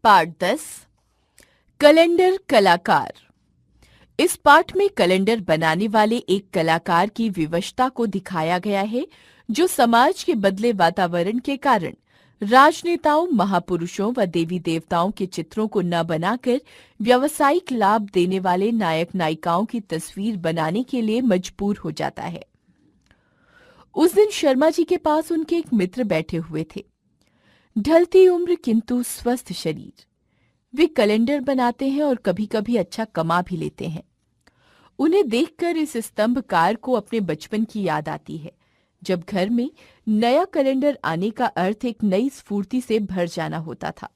पाठ 10 कैलेंडर कलाकार। इस पाठ में कैलेंडर बनाने वाले एक कलाकार की विवशता को दिखाया गया है, जो समाज के बदले वातावरण के कारण राजनेताओं, महापुरुषों व देवी देवताओं के चित्रों को न बनाकर व्यावसायिक लाभ देने वाले नायक नायिकाओं की तस्वीर बनाने के लिए मजबूर हो जाता है। उस दिन शर्मा जी के पास उनके एक मित्र बैठे हुए थे। ढलती उम्र किंतु स्वस्थ शरीर। वे कैलेंडर बनाते हैं और कभी-कभी अच्छा कमा भी लेते हैं। उन्हें देखकर इस स्तंभकार को अपने बचपन की याद आती है, जब घर में नया कैलेंडर आने का अर्थ एक नई स्फूर्ति से भर जाना होता था।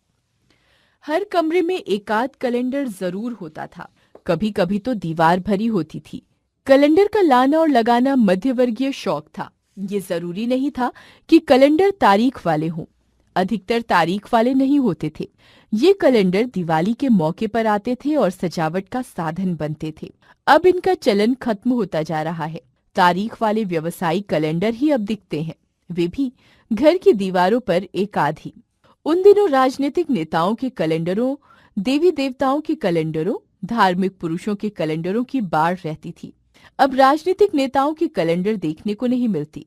हर कमरे में एकाध कैलेंडर जरूर होता था, कभी-कभी तो दीवार भरी होती थी। कैलेंडर का लाना और लगाना मध्यवर्गीय शौक था। ये जरूरी नहीं था कि कैलेंडर तारीख वाले हों। अधिकतर तारीख वाले नहीं होते थे। ये कैलेंडर दिवाली के मौके पर आते थे और सजावट का साधन बनते थे। अब इनका चलन खत्म होता जा रहा है। तारीख वाले व्यवसायिक कैलेंडर ही अब दिखते हैं, वे भी घर की दीवारों पर एक आधी। उन दिनों राजनीतिक नेताओं के कैलेंडरों, देवी देवताओं के कैलेंडरों, धार्मिक पुरुषों के कैलेंडरों की बाढ़ रहती थी। अब राजनीतिक नेताओं के कैलेंडर देखने को नहीं मिलती।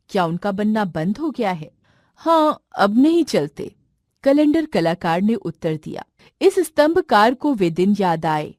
क्या उनका बनना बंद हो गया है? हाँ, अब नहीं चलते, कैलेंडर कलाकार ने उत्तर दिया। इस स्तंभकार को वे दिन याद आए,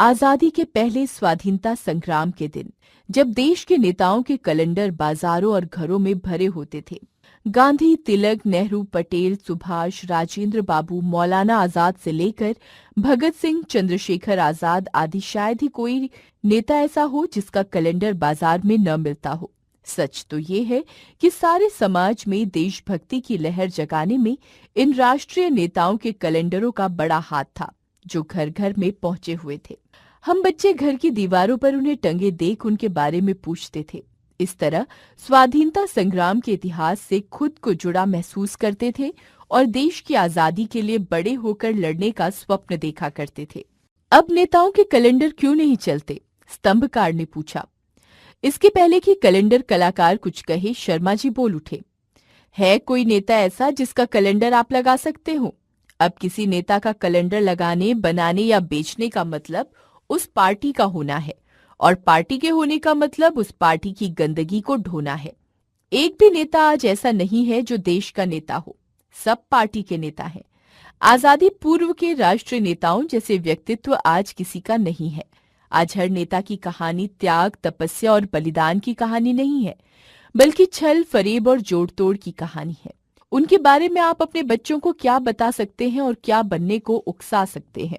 आजादी के पहले स्वाधीनता संग्राम के दिन, जब देश के नेताओं के कैलेंडर बाजारों और घरों में भरे होते थे। गांधी, तिलक, नेहरू, पटेल, सुभाष, राजेंद्र बाबू, मौलाना आजाद से लेकर भगत सिंह, चंद्रशेखर आजाद आदि शायद ही कोई नेता ऐसा हो जिसका कैलेंडर बाजार में न मिलता हो। सच तो ये है कि सारे समाज में देशभक्ति की लहर जगाने में इन राष्ट्रीय नेताओं के कैलेंडरों का बड़ा हाथ था, जो घर घर में पहुंचे हुए थे। हम बच्चे घर की दीवारों पर उन्हें टंगे देख उनके बारे में पूछते थे। इस तरह स्वाधीनता संग्राम के इतिहास से खुद को जुड़ा महसूस करते थे और देश की आजादी के लिए बड़े होकर लड़ने का स्वप्न देखा करते थे। अब नेताओं के कैलेंडर क्यों नहीं चलते? स्तंभकार ने पूछा। इसके पहले कि कैलेंडर कलाकार कुछ कहे, शर्मा जी बोल उठे। है कोई नेता ऐसा जिसका कैलेंडर आप लगा सकते हो? अब किसी नेता का कैलेंडर लगाने, बनाने या बेचने का मतलब उस पार्टी का होना है, और पार्टी के होने का मतलब उस पार्टी की गंदगी को ढोना है। एक भी नेता आज ऐसा नहीं है जो देश का नेता हो। सब पार्टी के नेता हैं। आजादी पूर्व के राष्ट्रीय नेताओं जैसे व्यक्तित्व आज किसी का नहीं है। आज हर नेता की कहानी त्याग, तपस्या और बलिदान की कहानी नहीं है, बल्कि छल, फरेब और जोड़-तोड़ की कहानी है। उनके बारे में आप अपने बच्चों को क्या बता सकते हैं और क्या बनने को उकसा सकते हैं?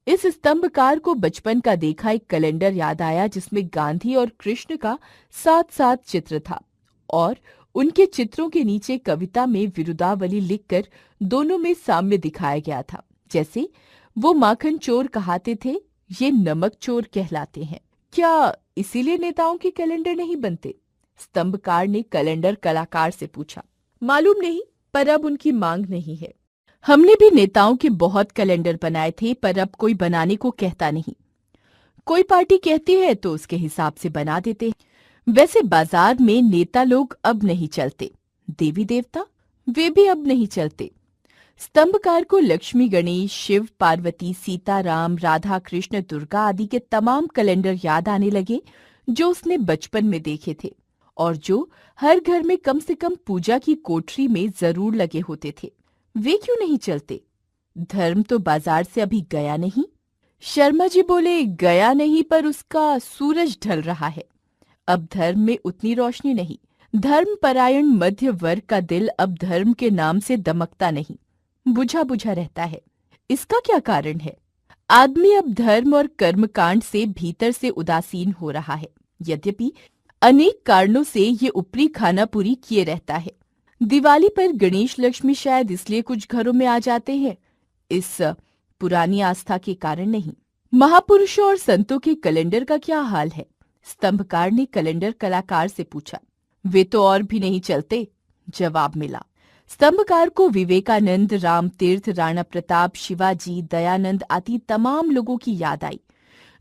इस स्तंभकार को बचपन का देखा एक कैलेंडर याद आया, जिसमें गांधी और कृष्ण का साथ-साथ चित्र था और उनके चित्रों के नीचे कविता में विरुदावली लिखकर दोनों में साम्य दिखाया गया था। जैसे वो माखन चोर कहाते थे, ये नमक चोर कहलाते हैं। क्या इसीलिए नेताओं के कैलेंडर नहीं बनते? स्तंभकार ने कैलेंडर कलाकार से पूछा। मालूम नहीं, पर अब उनकी मांग नहीं है। हमने भी नेताओं के बहुत कैलेंडर बनाए थे, पर अब कोई बनाने को कहता नहीं। कोई पार्टी कहती है तो उसके हिसाब से बना देते हैं। वैसे बाजार में नेता लोग अब नहीं चलते। देवी देवता, वे भी अब नहीं चलते। स्तंभकार को लक्ष्मी, गणेश, शिव, पार्वती, सीता, राम, राधा, कृष्ण, दुर्गा आदि के तमाम कैलेंडर याद आने लगे, जो उसने बचपन में देखे थे और जो हर घर में कम से कम पूजा की कोठरी में जरूर लगे होते थे। वे क्यों नहीं चलते? धर्म तो बाजार से अभी गया नहीं। शर्मा जी बोले, गया नहीं, पर उसका सूरज ढल रहा है। अब धर्म में उतनी रोशनी नहीं। धर्म परायण मध्य वर्ग का दिल अब धर्म के नाम से दमकता नहीं, बुझा बुझा रहता है। इसका क्या कारण है? आदमी अब धर्म और कर्मकांड से भीतर से उदासीन हो रहा है। यद्यपि अनेक कारणों से ये ऊपरी खाना पूरी किए रहता है। दिवाली पर गणेश लक्ष्मी शायद इसलिए कुछ घरों में आ जाते हैं, इस पुरानी आस्था के कारण नहीं। महापुरुषों और संतों के कैलेंडर का क्या हाल है? स्तंभकार ने कैलेंडर कलाकार से पूछा। वे तो और भी नहीं चलते, जवाब मिला। स्तंभकार को विवेकानंद, रामतीर्थ, राणा प्रताप, शिवाजी, दयानंद आदि तमाम लोगों की याद आई,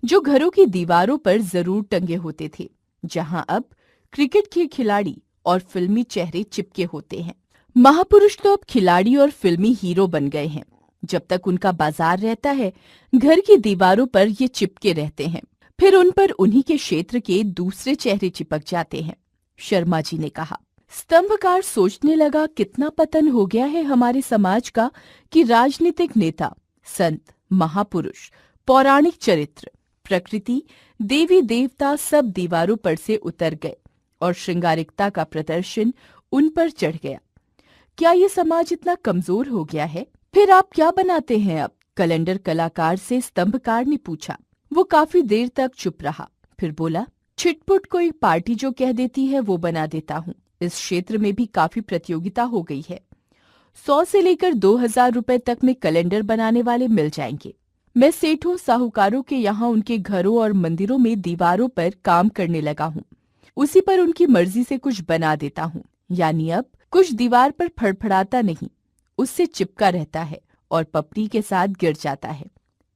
जो घरों की दीवारों पर जरूर टंगे होते थे, जहां अब क्रिकेट के खिलाड़ी और फिल्मी चेहरे चिपके होते हैं। महापुरुष तो अब खिलाड़ी और फिल्मी हीरो बन गए हैं। जब तक उनका बाजार रहता है, घर की दीवारों पर ये चिपके रहते हैं। फिर उन पर उन्हीं के क्षेत्र के दूसरे चेहरे चिपक जाते हैं, शर्मा जी ने कहा। स्तंभकार सोचने लगा, कितना पतन हो गया है हमारे समाज का कि राजनीतिक नेता, संत, महापुरुष, पौराणिक चरित्र, प्रकृति, देवी देवता सब दीवारों पर से उतर गए और श्रृंगारिकता का प्रदर्शन उन पर चढ़ गया। क्या ये समाज इतना कमजोर हो गया है? फिर आप क्या बनाते हैं अब? कैलेंडर कलाकार से स्तंभकार ने पूछा। वो काफी देर तक चुप रहा, फिर बोला, छिटपुट कोई पार्टी जो कह देती है वो बना देता हूँ। इस क्षेत्र में भी काफी प्रतियोगिता हो गई है। 100 से लेकर 2000 रुपए तक में कैलेंडर बनाने वाले मिल जाएंगे। मैं सेठों साहूकारों के यहाँ उनके घरों और मंदिरों में दीवारों पर काम करने लगा हूँ। उसी पर उनकी मर्जी से कुछ बना देता हूँ। यानी अब कुछ दीवार पर फड़फड़ाता नहीं, उससे चिपका रहता है और पपड़ी के साथ गिर जाता है,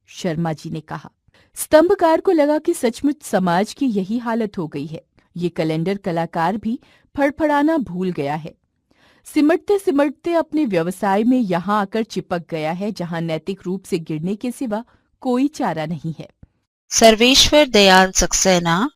शर्मा जी ने कहा। स्तंभकार को लगा कि सचमुच समाज की यही हालत हो गई है। ये कैलेंडर कलाकार भी फड़फड़ाना भूल गया है। सिमटते सिमटते अपने व्यवसाय में यहाँ आकर चिपक गया है, जहाँ नैतिक रूप से गिरने के सिवा कोई चारा नहीं है। सर्वेश्वर दयाल सक्सेना